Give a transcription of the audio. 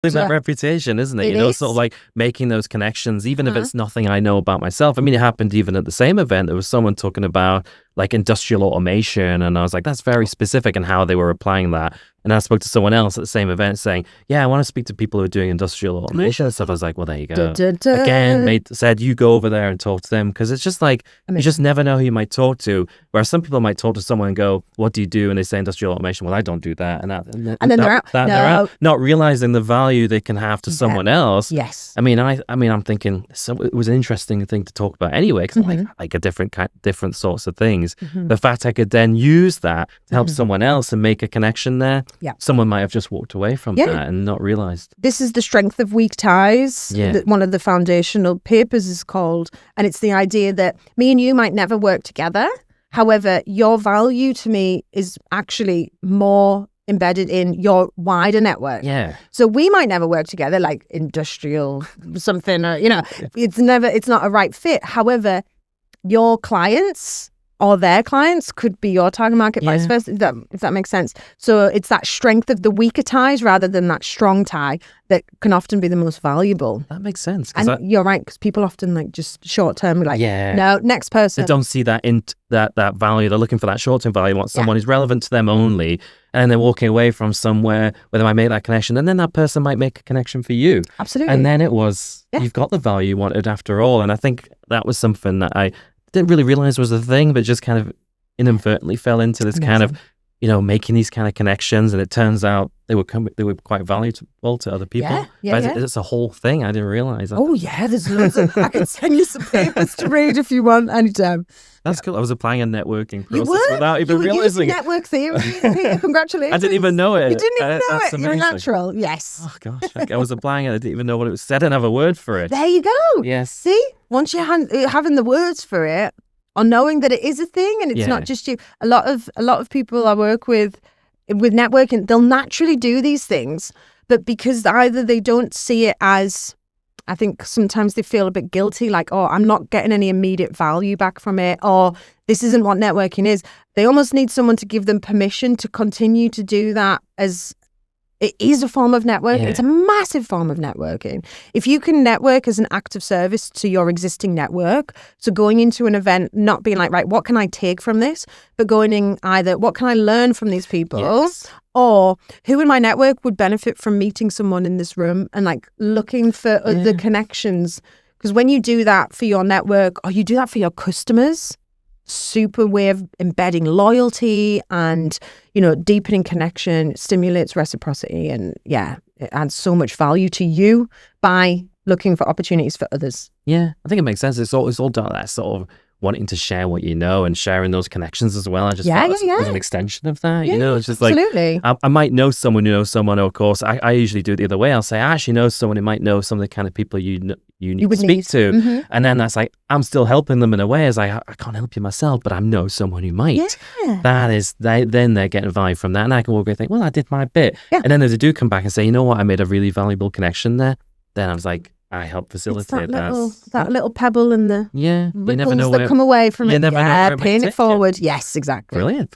that reputation, isn't it? Sort of like making those connections, even if it's nothing I know about myself. I mean, it happened even at the same event. There was someone talking about like industrial automation, and I was like, that's very specific, and how they were applying that. And I spoke to someone else at the same event saying, yeah, I want to speak to people who are doing industrial automation and stuff. I was like, well, there you go. Again, said, you go over there and talk to them, because it's just like, you just never know who you might talk to. Whereas some people might talk to someone and go, what do you do? And they say industrial automation. Well, I don't do that. And then they're out. Not realizing the value they can have to someone else. Yes. I mean, I'm thinking it was an interesting thing to talk about anyway, because I like a different sorts of things. The fact I could then use that to help someone else and make a connection there. Yeah. Someone might have just walked away from that and not realized. This is the strength of weak ties. Yeah. One of the foundational papers is called, and it's the idea that me and you might never work together. However, your value to me is actually more embedded in your wider network. Yeah. So we might never work together, like industrial something, or, it's not a right fit. However, your clients or their clients could be your target market, vice versa, if that makes sense. So it's that strength of the weaker ties rather than that strong tie that can often be the most valuable. That makes sense. And you're right, because people often like just short term, like, no, next person. They don't see that that value. They're looking for that short term value. Want someone who's relevant to them only, and they're walking away from somewhere where they might make that connection, and then that person might make a connection for you. Absolutely. And then it was you've got the value you wanted after all. And I think that was something that I didn't really realize was a thing, but just kind of inadvertently fell into this kind of, making these kind of connections. And it turns out they were quite valuable to other people. It's a whole thing. I didn't realize. Oh yeah, there's loads of. I can send you some papers to read if you want anytime. That's cool. I was applying a networking process without even realizing it. Network theory. Congratulations. I didn't even know it. You didn't even know it. Amazing. You're natural. Yes. Oh gosh, I was applying it. I didn't even know what it was. I didn't have a word for it. There you go. Yes. See, once you're having the words for it, or knowing that it is a thing and it's not just you. A lot of people I work with networking, they'll naturally do these things, but because either they don't see it as, I think sometimes they feel a bit guilty, like, oh, I'm not getting any immediate value back from it, or this isn't what networking is. They almost need someone to give them permission to continue to do that, as it is a form of networking. It's a massive form of networking. If you can network as an act of service to your existing network, so going into an event, not being like, right, what can I take from this? But going in either, what can I learn from these people? Or who in my network would benefit from meeting someone in this room, and like looking for the connections. Because when you do that for your network, or you do that for your customers, super way of embedding loyalty and, deepening connection, stimulates reciprocity, and it adds so much value to you by looking for opportunities for others. Yeah, I think it makes sense. It's all done that sort of wanting to share what you know and sharing those connections as well. I just thought it was an extension of that. It's just like, I might know someone who knows someone. Of course, I usually do it the other way. I'll say, I actually know someone who might know some of the kind of people you need to speak to. And then that's like, I'm still helping them in a way, as I can't help you myself, but I know someone who might. That is, then they're getting value from that. And I can walk away and think, well, I did my bit. And then if they do come back and say, you know what, I made a really valuable connection there, then I was like, I help facilitate that little pebble in the you never know that come away from it. Never know paying it forward. Yes, exactly. Brilliant.